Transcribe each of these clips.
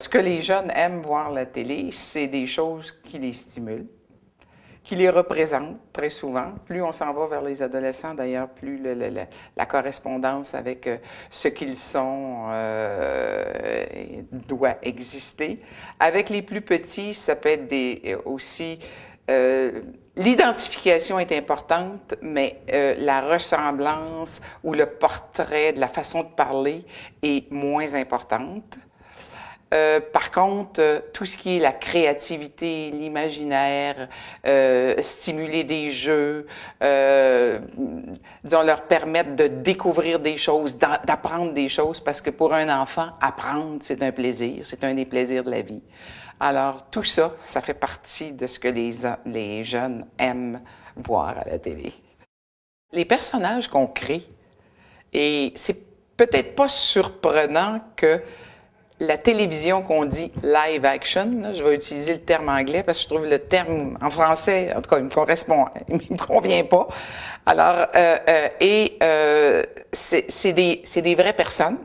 Ce que les jeunes aiment voir la télé, c'est des choses qui les stimulent, qui les représentent très souvent. Plus on s'en va vers les adolescents, d'ailleurs, plus la correspondance avec ce qu'ils sont doit exister. Avec les plus petits, ça peut être aussi... l'identification est importante, mais la ressemblance ou le portrait de la façon de parler est moins importante. Par contre, tout ce qui est la créativité, l'imaginaire, stimuler des jeux, disons leur permettre de découvrir des choses, d'apprendre des choses, parce que pour un enfant, apprendre, c'est un plaisir, c'est un des plaisirs de la vie. Alors, tout ça, ça fait partie de ce que les jeunes aiment voir à la télé. Les personnages qu'on crée, et c'est peut-être pas surprenant que la télévision qu'on dit live action, là, je vais utiliser le terme anglais parce que je trouve le terme en français, en tout cas, il me convient pas. Alors, c'est des vraies personnes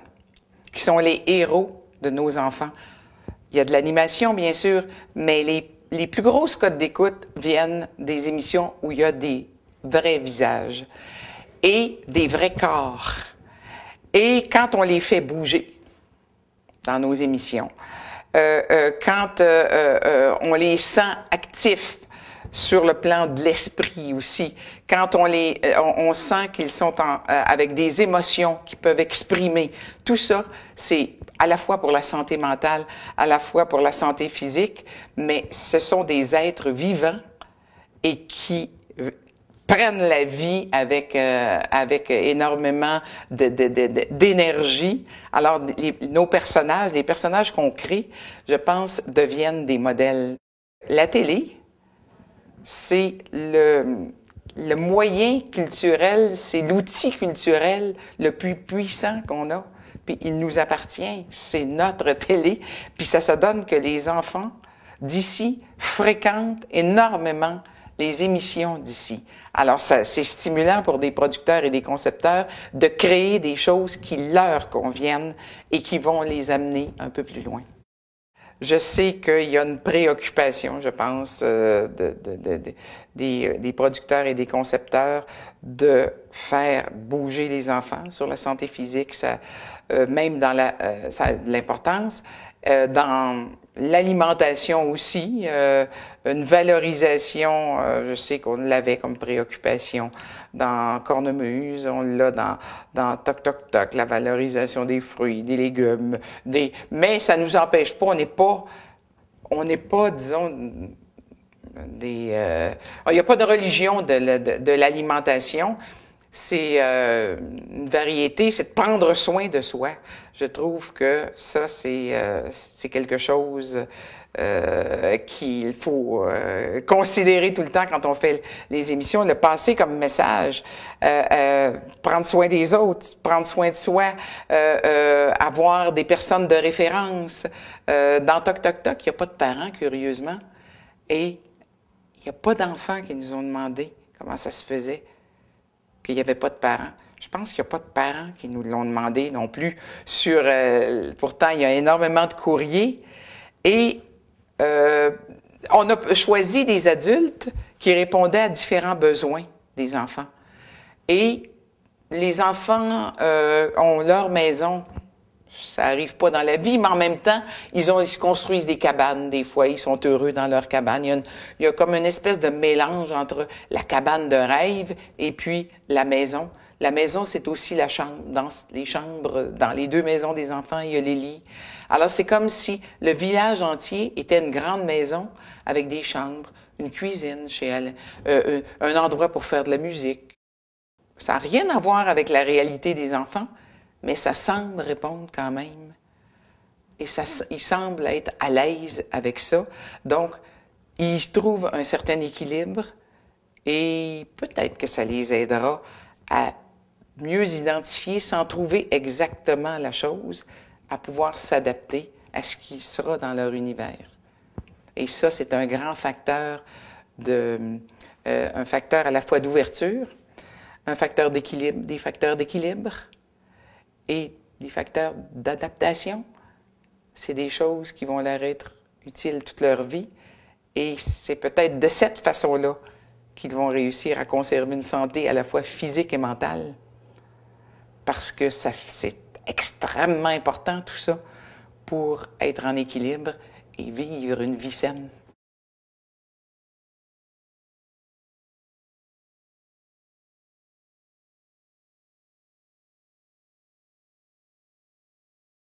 qui sont les héros de nos enfants. Il y a de l'animation, bien sûr, mais les plus grosses cotes d'écoute viennent des émissions où il y a des vrais visages et des vrais corps. Et quand on les fait bouger dans nos émissions, quand on les sent actifs sur le plan de l'esprit aussi, quand on sent qu'ils sont avec des émotions qu'ils peuvent exprimer, tout ça, c'est à la fois pour la santé mentale, à la fois pour la santé physique, mais ce sont des êtres vivants et qui prennent la vie avec énormément d'énergie. Alors, nos personnages, les personnages qu'on crée, je pense, deviennent des modèles. La télé, c'est le moyen culturel, c'est l'outil culturel le plus puissant qu'on a. Puis il nous appartient, c'est notre télé. Puis ça donne que les enfants d'ici fréquentent énormément les émissions d'ici. Alors, c'est stimulant pour des producteurs et des concepteurs de créer des choses qui leur conviennent et qui vont les amener un peu plus loin. Je sais qu'il y a une préoccupation, je pense, des producteurs et des concepteurs de faire bouger les enfants sur la santé physique, ça, même dans ça a de l'importance. Dans l'alimentation aussi, une valorisation, je sais qu'on l'avait comme préoccupation dans Cornemuse, on l'a dans Toc Toc Toc, la valorisation des fruits, des légumes, mais ça nous empêche pas, on n'est pas, disons, il n'y a pas de religion de l'alimentation. C'est une variété, c'est de prendre soin de soi. Je trouve que ça, c'est quelque chose qu'il faut considérer tout le temps quand on fait les émissions, le passer comme message, prendre soin des autres, prendre soin de soi, avoir des personnes de référence. Dans Toc Toc Toc, il n'y a pas de parents, curieusement, et il n'y a pas d'enfants qui nous ont demandé comment ça se faisait qu'il n'y avait pas de parents. Je pense qu'il n'y a pas de parents qui nous l'ont demandé non plus. Pourtant, il y a énormément de courriers. Et on a choisi des adultes qui répondaient à différents besoins des enfants. Et les enfants ont leur maison. Ça arrive pas dans la vie, mais en même temps, ils se construisent des cabanes. Des fois, ils sont heureux dans leur cabane. Il y a comme une espèce de mélange entre la cabane de rêve et puis la maison. La maison, c'est aussi la chambre. Dans les chambres, dans les deux maisons des enfants, il y a les lits. Alors, c'est comme si le village entier était une grande maison avec des chambres, une cuisine chez elle, un endroit pour faire de la musique. Ça n'a rien à voir avec la réalité des enfants, mais ça semble répondre quand même. Et ils semblent être à l'aise avec ça. Donc, ils trouvent un certain équilibre et peut-être que ça les aidera à mieux identifier, sans trouver exactement la chose, à pouvoir s'adapter à ce qui sera dans leur univers. Et ça, c'est un grand facteur un facteur à la fois d'ouverture, un facteur d'équilibre, des facteurs d'équilibre, et des facteurs d'adaptation. c'est des choses qui vont leur être utiles toute leur vie. Et c'est peut-être de cette façon-là qu'ils vont réussir à conserver une santé à la fois physique et mentale. Parce que c'est extrêmement important tout ça pour être en équilibre et vivre une vie saine.